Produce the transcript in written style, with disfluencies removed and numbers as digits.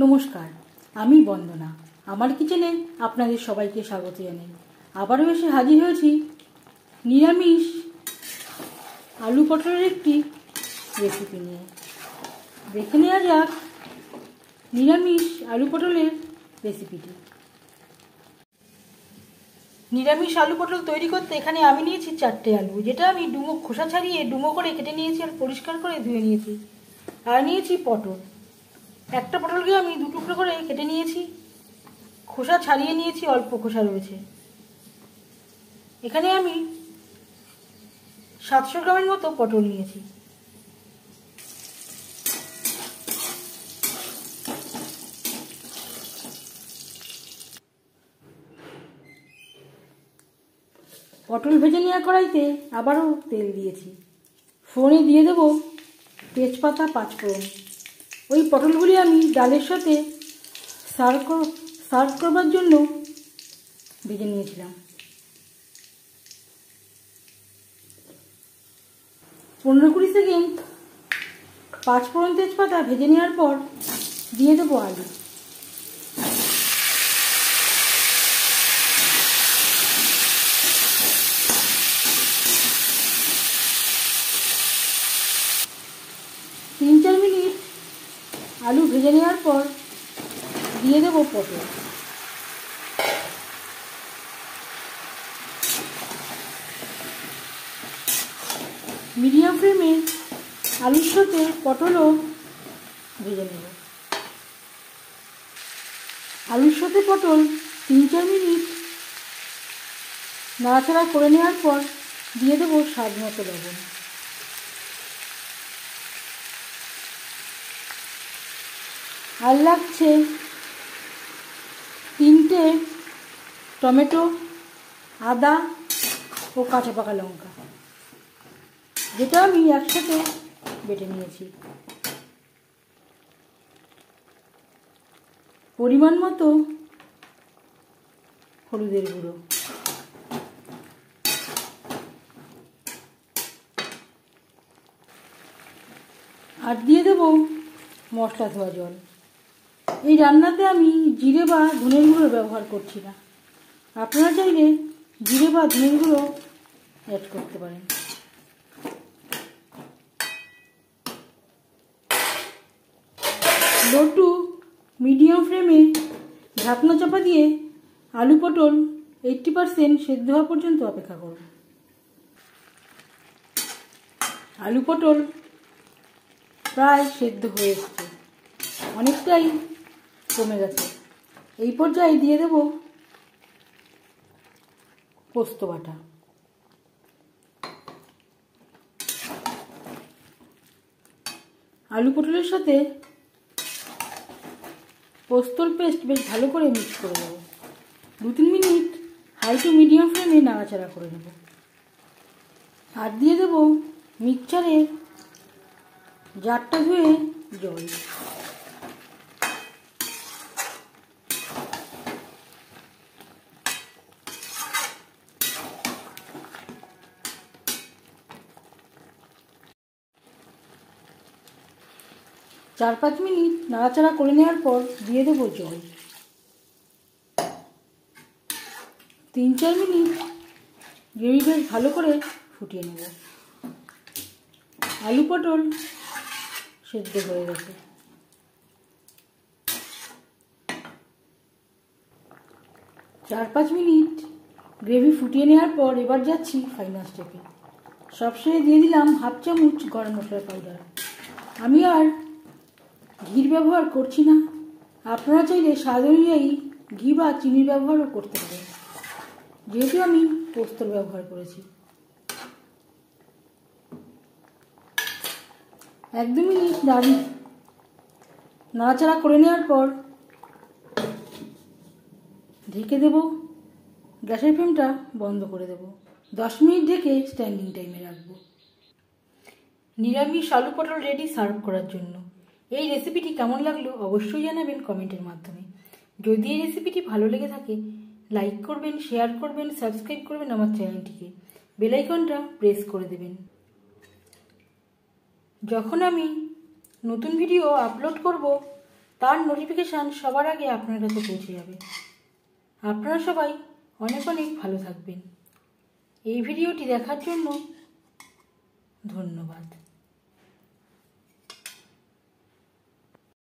নমস্কার, আমি বন্দনা। আমার কিচেনে আপনাদের সবাইকে স্বাগত জানাই। আবারও এসে হাজির হয়েছি নিরামিষ আলু পটলের একটি রেসিপি নিয়ে। দেখে নেওয়া যাক নিরামিষ আলু পটলের রেসিপিটি। নিরামিষ আলু পটল তৈরি করতে এখানে আমি নিয়েছি 4টে আলু, যেটা আমি খোসা ছাড়িয়ে ডুমো করে কেটে নিয়েছি আর পরিষ্কার করে ধুয়ে নিয়েছি। আর নিয়েছি পটল, একটা পটলকে আমি 2 টুকরো করে কেটে নিয়েছি, খোসা ছাড়িয়ে নিয়েছি, অল্প খোসা রয়েছে। এখানে আমি 700 গ্রামের মতো পটল নিয়েছি। পটল ভেজে নেওয়া কড়াইতে আবারও তেল দিয়েছি। ফোড়নে দিয়ে দেব তেজপাতা, 5 ফোড়ন। ওই পটলগুলি আমি ডালের সাথে সার্ভ করবার জন্য ভেজে নিয়েছিলাম। 15-20 সেকেন্ড 5 ফোড়ন তেজপাতা ভেজে নেওয়ার পর দিয়ে দেবো আলু। তিন 4 মিনিট আলু ভেজে নেওয়ার পর দিয়ে দেবো পটল। মিডিয়াম ফ্লেমে আলুর সাথে পটলও ভেজে নেব। আলুর সাথে পটল 3-4 মিনিট নাড়াচাড়া করে নেওয়ার পর দিয়ে দেবো স্বাদ মতো লবণ। আর লাগছে 3টে টমেটো, আদা ও কাঁচা পাকা লঙ্কা, যেটা আমি একসাথে বেটে নিয়েছি। পরিমাণ মতো হলুদের গুঁড়ো, আর দিয়ে দেব মশলা ধোয়া জল। এই রান্নাতে আমি জিরে বা ধনের গুঁড়ো ব্যবহার করছি না, আপনারা চাইলে জিরে বা ধনের গুঁড়ো অ্যাড করতে পারেন। লো টু মিডিয়াম ফ্লেমে ঢাকনা চাপা দিয়ে আলু পটল 80% সেদ্ধ হওয়া পর্যন্ত অপেক্ষা করব। আলু পটল প্রায় সেদ্ধ হয়ে এসছে, অনেকটাই কমে গেছে। এই পর্যায়ে দিয়ে দেব পোস্ত বাটা। আলু পটলের সাথে পোস্তর পেস্ট বেশ ভালো করে মিক্স করে দেবো। 2-3 মিনিট হাই টু মিডিয়াম ফ্লেমে নাড়াচাড়া করে নেব। আর দিয়ে দেবো মিক্সচারে জারটা ধুয়ে জল। চার 5 মিনিট নাড়াচাড়া করে নেওয়ার পর দিয়ে দেবো জল। 3-4 মিনিট গ্রেভি বেশ ভালো করে ফুটিয়ে নেব। আলু পটল সেদ্ধ হয়ে গেছে। 4-5 মিনিট গ্রেভি ফুটিয়ে নেওয়ার পর এবার যাচ্ছি ফাইনাল স্টেপে। সবশেষে দিয়ে দিলাম 1/2 চামচ গরম মশলার পাউডার। আমি আর ঘির ব্যবহার করছি না, আপনারা চাইলে স্বাদ অনুযায়ী ঘি বা চিনির ব্যবহারও করতে পারেন, যেহেতু আমি পোস্তর ব্যবহার করেছি। 1-2 মিনিট নাড়াচাড়া করে নেওয়ার পর ঢেকে দেব। গ্যাসের ফ্লেমটা বন্ধ করে দেব। 10 মিনিট ঢেকে স্ট্যান্ডিং টাইমে রাখবো। নিরামিষ আলু পটল রেডি সার্ভ করার জন্য। এই রেসিপিটি কেমন লাগলো অবশ্যই জানাবেন কমেন্টের মাধ্যমে। যদি এই রেসিপিটি ভালো লেগে থাকে লাইক করবেন, শেয়ার করবেন, সাবস্ক্রাইব করবেন আমার চ্যানেলটিকে, বেল আইকনটা প্রেস করে দেবেন। যখন আমি নতুন ভিডিও আপলোড করব তার নোটিফিকেশান সবার আগে আপনার কাছে পৌঁছে যাবে। আপনারা সবাই অনেক অনেক ভালো থাকবেন। এই ভিডিওটি দেখার জন্য ধন্যবাদ।